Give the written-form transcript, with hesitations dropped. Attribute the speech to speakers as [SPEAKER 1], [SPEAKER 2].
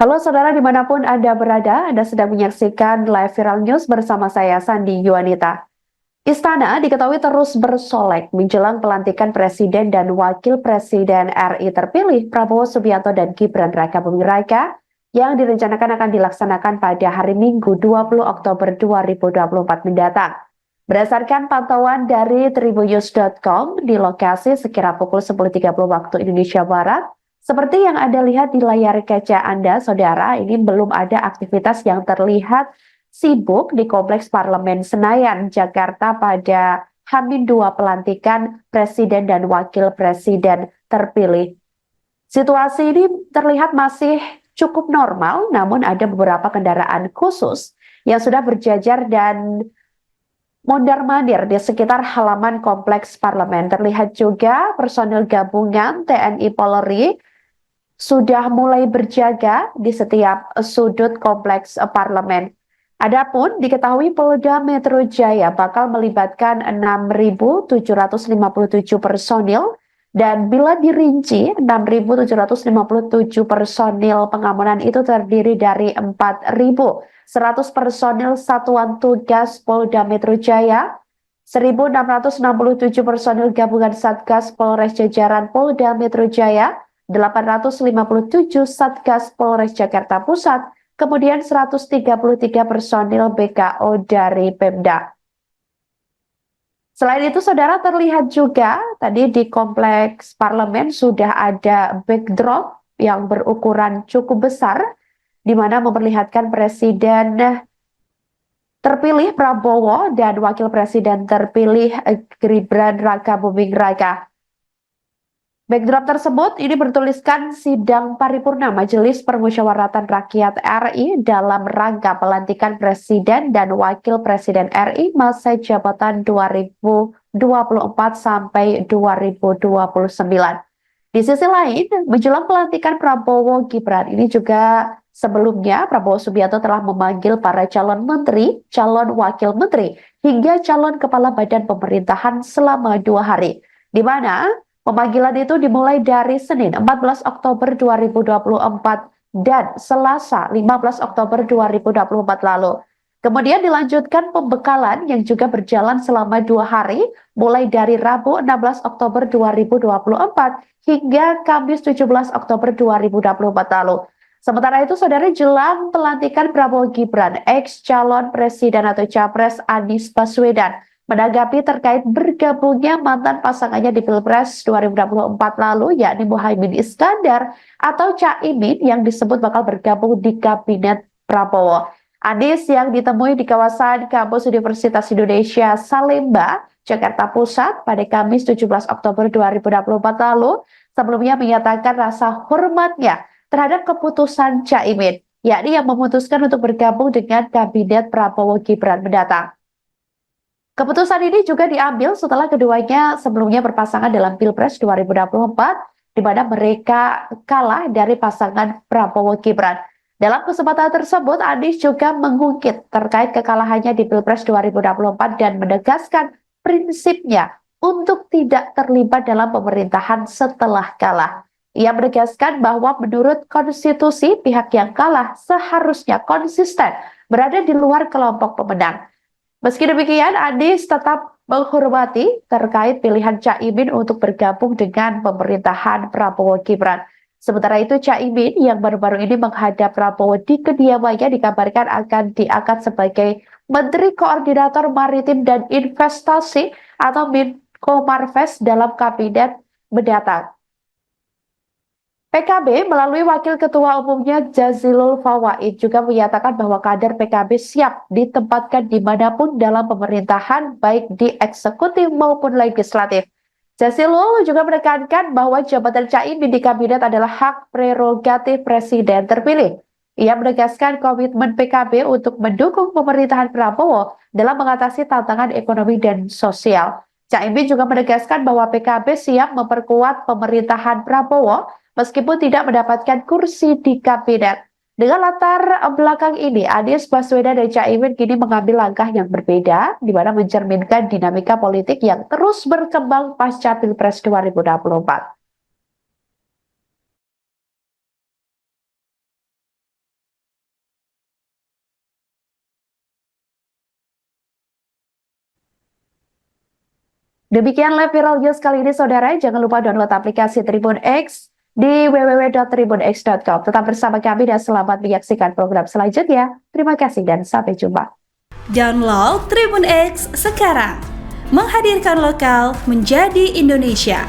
[SPEAKER 1] Halo saudara dimanapun Anda berada, Anda sedang menyaksikan live viral news bersama saya Sandi Yuanita. Istana diketahui terus bersolek menjelang pelantikan Presiden dan Wakil Presiden RI terpilih Prabowo Subianto dan Gibran Rakabuming Raka yang direncanakan akan dilaksanakan pada hari Minggu 20 Oktober 2024 mendatang. Berdasarkan pantauan dari tribunnews.com di lokasi sekira pukul 10.30 waktu Indonesia Barat, seperti yang Anda lihat di layar kaca Anda, saudara, ini belum ada aktivitas yang terlihat sibuk di Kompleks Parlemen Senayan, Jakarta pada H-2 pelantikan Presiden dan Wakil Presiden terpilih. Situasi ini terlihat masih cukup normal, namun ada beberapa kendaraan khusus yang sudah berjajar dan mondar-mandir di sekitar halaman Kompleks Parlemen. Terlihat juga personil gabungan TNI Polri sudah mulai berjaga di setiap sudut kompleks parlemen. Adapun diketahui Polda Metro Jaya bakal melibatkan 6.757 personil dan bila dirinci 6.757 personil pengamanan itu terdiri dari 4.100 personil Satuan Tugas Polda Metro Jaya, 1.667 personil gabungan Satgas Polres Jajaran Polda Metro Jaya, 857 Satgas Polres Jakarta Pusat, kemudian 133 personil BKO dari Pemda. Selain itu, saudara, terlihat juga tadi di kompleks parlemen sudah ada backdrop yang berukuran cukup besar, di mana memperlihatkan Presiden terpilih Prabowo dan Wakil Presiden terpilih Gibran Rakabuming Raka. Backdrop tersebut ini bertuliskan sidang paripurna Majelis Permusyawaratan Rakyat RI dalam rangka pelantikan Presiden dan Wakil Presiden RI masa jabatan 2024 sampai 2029. Di sisi lain, menjelang pelantikan Prabowo Gibran ini juga sebelumnya Prabowo Subianto telah memanggil para calon menteri, calon wakil menteri, hingga calon kepala badan pemerintahan selama 2 hari. Di mana pemanggilan itu dimulai dari Senin 14 Oktober 2024 dan Selasa 15 Oktober 2024 lalu. Kemudian dilanjutkan pembekalan yang juga berjalan selama 2 hari, mulai dari Rabu 16 Oktober 2024 hingga Kamis 17 Oktober 2024 lalu. Sementara itu, saudara, jelang pelantikan Prabowo Gibran, ex calon presiden atau capres Anies Baswedan, menanggapi terkait bergabungnya mantan pasangannya di Pilpres 2024 lalu, yakni Muhaimin Iskandar atau Caimin yang disebut bakal bergabung di Kabinet Prabowo. Anies yang ditemui di kawasan kampus Universitas Indonesia Salemba, Jakarta Pusat pada Kamis 17 Oktober 2024 lalu, sebelumnya menyatakan rasa hormatnya terhadap keputusan Caimin, yakni yang memutuskan untuk bergabung dengan Kabinet Prabowo Gibran mendatang. Keputusan ini juga diambil setelah keduanya sebelumnya berpasangan dalam Pilpres 2024, di mana mereka kalah dari pasangan Prabowo Gibran. Dalam kesempatan tersebut, Anies juga mengungkit terkait kekalahannya di Pilpres 2024 dan menegaskan prinsipnya untuk tidak terlibat dalam pemerintahan setelah kalah. Ia menegaskan bahwa menurut konstitusi, pihak yang kalah seharusnya konsisten berada di luar kelompok pemenang. Meski demikian, Anies tetap menghormati terkait pilihan Caimin untuk bergabung dengan pemerintahan Prabowo Gibran. Sementara itu, Caimin yang baru-baru ini menghadap Prabowo di kediamannya dikabarkan akan diangkat sebagai Menteri Koordinator Maritim dan Investasi atau Menko Marves dalam kabinet mendatang. PKB melalui Wakil Ketua Umumnya Jazilul Fawait juga menyatakan bahwa kader PKB siap ditempatkan dimanapun dalam pemerintahan, baik di eksekutif maupun legislatif. Jazilul juga menekankan bahwa jabatan Caimin di kabinet adalah hak prerogatif presiden terpilih. Ia menegaskan komitmen PKB untuk mendukung pemerintahan Prabowo dalam mengatasi tantangan ekonomi dan sosial. Caimin juga menegaskan bahwa PKB siap memperkuat pemerintahan Prabowo meskipun tidak mendapatkan kursi di kabinet. Dengan latar belakang ini, Anies Baswedan dan Caimin kini mengambil langkah yang berbeda, di mana mencerminkan dinamika politik yang terus berkembang pasca Pilpres 2024. Demikian live viral news kali ini saudara. Jangan lupa download aplikasi Tribun X di www.tribunx.com. Tetap bersama kami dan selamat menyaksikan program selanjutnya. Terima kasih dan sampai jumpa.
[SPEAKER 2] Download Tribun X sekarang. Menghadirkan lokal menjadi Indonesia.